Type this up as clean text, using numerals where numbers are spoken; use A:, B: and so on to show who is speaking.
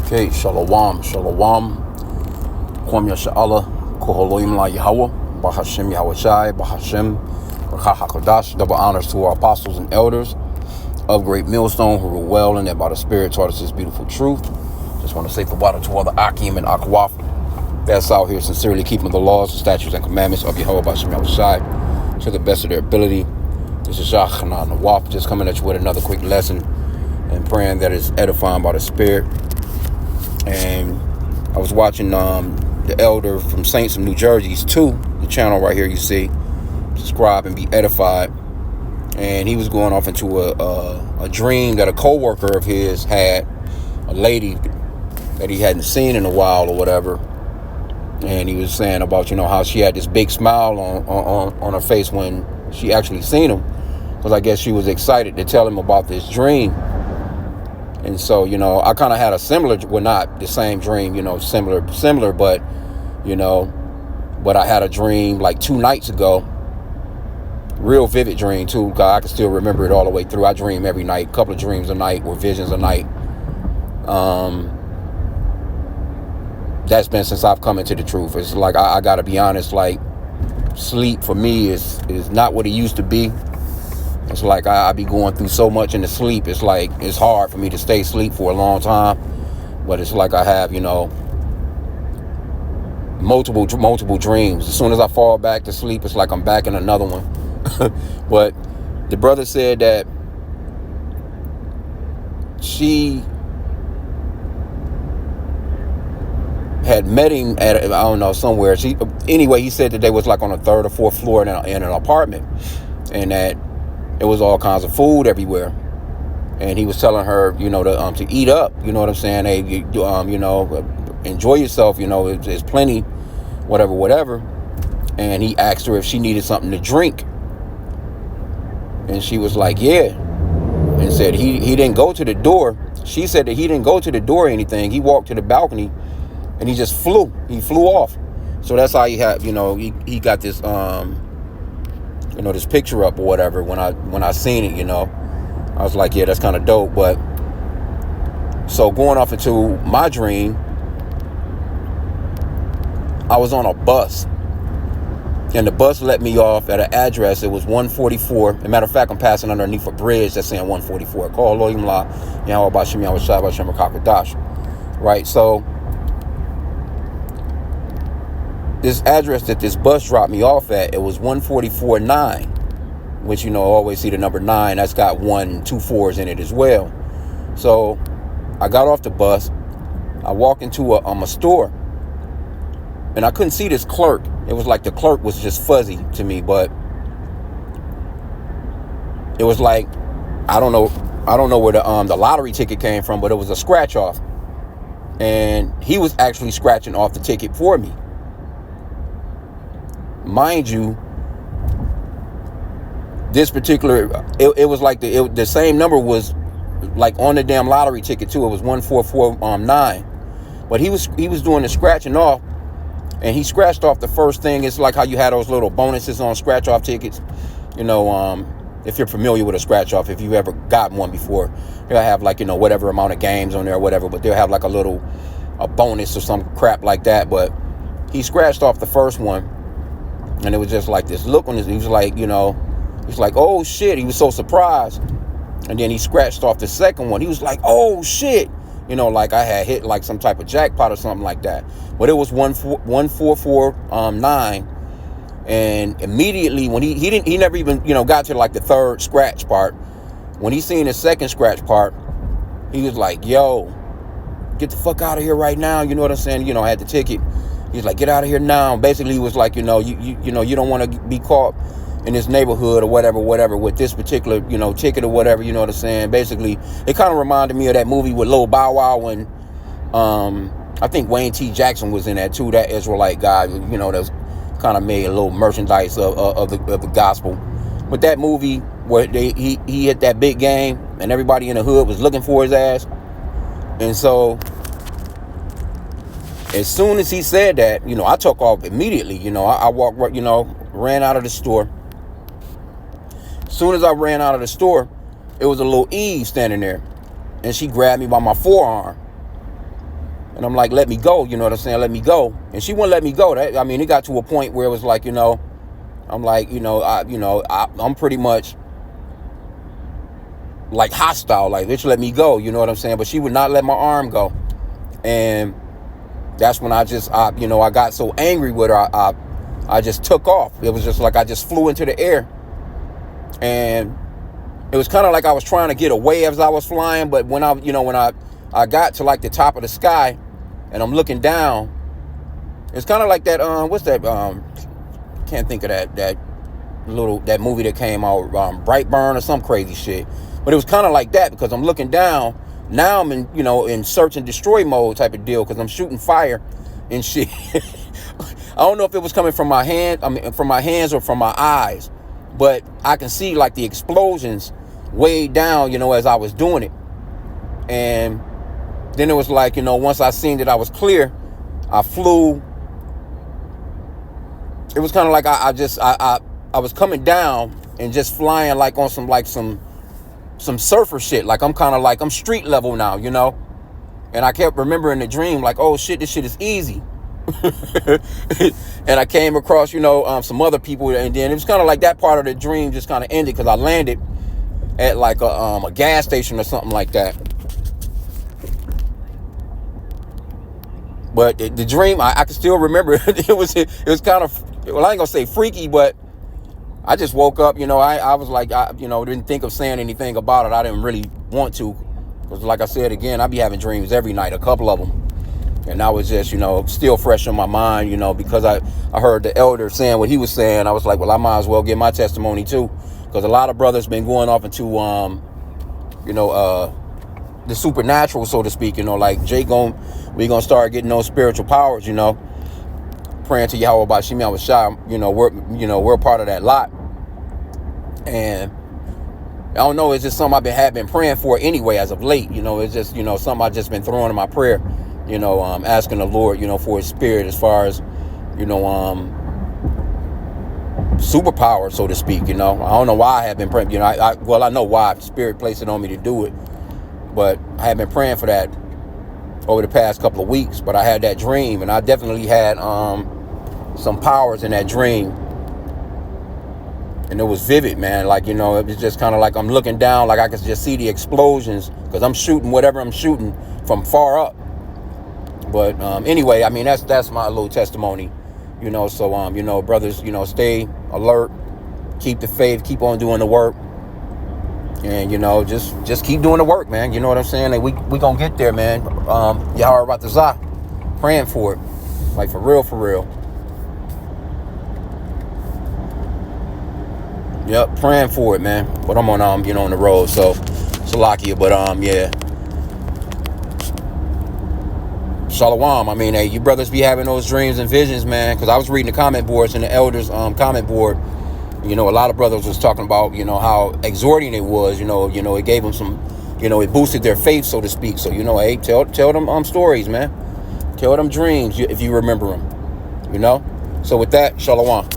A: Okay, shalom, shalom. Kwam Yasha'Allah, Koholoim La Yahweh, Bahashem Yahweh Shai, Bahashem, Rakah double honors to our apostles and elders of Great Millstone who rule well and that by the Spirit taught us this beautiful truth. Just want to say for to all the H.I.M and Akwaf that's out here sincerely keeping the laws, the statutes, and commandments of Yahweh Bahashem Yahweh Shai to the best of their ability. This is Shah Khanan Nawaf, just coming at you with another quick lesson and praying that it's edifying by the Spirit. And I was watching the elder from Saints of New Jersey's too, the channel right here you see, subscribe and be edified. And he was going off into a dream that a co-worker of his had, a lady that he hadn't seen in a while or whatever. And he was saying about, how she had this big smile on her face when she actually seen him. Because I guess she was excited to tell him about this dream. And so, I kind of had a similar, well, not the same dream, similar, but, but I had a dream like 2 nights ago, real vivid dream too. God, I can still remember it all the way through. I dream every night, a couple of dreams a night or visions a night. That's been since I've come into the truth. It's like, I got to be honest, like sleep for me is not what it used to be. It's like I be going through so much in the sleep. It's like it's hard for me to stay asleep for a long time. But it's like I have, multiple dreams. As soon as I fall back to sleep, it's like I'm back in another one. But the brother said that she had met him at, I don't know, somewhere. Anyway, he said that they was like on the 3rd or 4th floor in an apartment, and that it was all kinds of food everywhere. And he was telling her, to eat up. You know what I'm saying? Hey, enjoy yourself. There's plenty, whatever. And he asked her if she needed something to drink. And she was like, yeah. And said he didn't go to the door. She said that he didn't go to the door or anything. He walked to the balcony and he just flew. He flew off. So that's how he had, he got this, this picture up or whatever. When I seen it, I was like, yeah, that's kind of dope. But so going off into my dream, I was on a bus, and the bus let me off at an address. It was 144. As a matter of fact, I'm passing underneath a bridge that's saying 144. Call Elohim La, Yahweh Bashim Yahweh Shai Bashim Rakakadash. Right. So this address that this bus dropped me off at, it was 144-9, which, always see the number 9. That's got 1, 2 4s in it as well. So I got off the bus. I walked into a store, and I couldn't see this clerk. It was like the clerk was just fuzzy to me, but it was like, I don't know where the lottery ticket came from, but it was a scratch off, and he was actually scratching off the ticket for me. Mind you, this particular, it was like the same number was like on the damn lottery ticket too. It was 144-9, but he was doing the scratching off, and he scratched off the first thing. It's like how you had those little bonuses on scratch off tickets. If you're familiar with a scratch off, if you've ever gotten one before, they'll have like, whatever amount of games on there or whatever, but they'll have like a bonus or some crap like that. But he scratched off the first one. And it was just like this look on his, he was like, he's like, oh shit. He was so surprised. And then he scratched off the second one. He was like, oh shit. Like I had hit like some type of jackpot or something like that. But it was 144-9. And immediately when he never even, got to like the 3rd scratch part. When he seen the 2nd scratch part, he was like, yo, get the fuck out of here right now. You know what I'm saying? I had the ticket. He's like, get out of here now. Basically, he was like, you don't want to be caught in this neighborhood or whatever with this particular, ticket or whatever. You know what I'm saying? Basically, it kind of reminded me of that movie with Lil Bow Wow when, I think Wayne T. Jackson was in that too. That Israelite guy, that's kind of made a little merchandise of the gospel. But that movie where he hit that big game and everybody in the hood was looking for his ass, and so. As soon as he said that, I took off immediately. I walked, ran out of the store. As soon as I ran out of the store, it was a little Eve standing there. And she grabbed me by my forearm. And I'm like, let me go, you know what I'm saying? Let me go. And she wouldn't let me go. I mean, it got to a point where it was like, I'm like, I'm pretty much like hostile, like, bitch, let me go, you know what I'm saying? But she would not let my arm go. And that's when I got so angry with her, I just took off. It was just like I just flew into the air. And it was kind of like I was trying to get away as I was flying, but when I got to like the top of the sky and I'm looking down, it's kind of like that, what's that, can't think of that movie that came out, Brightburn or some crazy shit. But it was kind of like that, because I'm looking down. Now I'm in search and destroy mode type of deal, because I'm shooting fire and shit. I don't know if it was coming from my hands or from my eyes, but I can see like the explosions way down, as I was doing it. And then it was like, once I seen that I was clear, I flew. It was kind of like I was coming down and just flying like on some surfer shit. Like I'm street level now, And I kept remembering the dream, like, oh shit, this shit is easy. And I came across, some other people, and then it was kind of like that part of the dream just kind of ended, because I landed at like a gas station or something like that. But the dream, I can still remember. It was kind of, well, I ain't gonna say freaky, but I just woke up, I was like, didn't think of saying anything about it. I didn't really want to, because like I said, again, I be having dreams every night, a couple of them. And I was just, still fresh on my mind, because I heard the elder saying what he was saying. I was like, well, I might as well give my testimony too. Because a lot of brothers been going off into, the supernatural, so to speak, like Jake we gonna start getting those spiritual powers, praying to Yahweh about H.I.M, we're a part of that lot. And I don't know, it's just something have been praying for anyway as of late. It's just, something I've just been throwing in my prayer, asking the Lord, for his spirit, as far as, superpower, so to speak. I don't know why I have been praying, I know why. Spirit placed it on me to do it, but I have been praying for that over the past couple of weeks. But I had that dream, and I definitely had some powers in that dream. And it was vivid, man. Like, it was just kind of like I'm looking down, like I could just see the explosions, because I'm shooting whatever I'm shooting from far up. But anyway, I mean, that's my little testimony, So, brothers, stay alert, keep the faith, keep on doing the work. And, just keep doing the work, man. You know what I'm saying? And we gonna get there, man. Yahweh Ratazah, praying for it. Like, for real. Yep, praying for it, man. But I'm on, on the road, so Salakia. But yeah. Shalom. I mean, hey, you brothers be having those dreams and visions, man. Because I was reading the comment boards in the elders' comment board. A lot of brothers was talking about, how exhorting it was. It gave them some, it boosted their faith, so to speak. So, hey, tell them stories, man. Tell them dreams if you remember them. So with that, shalom.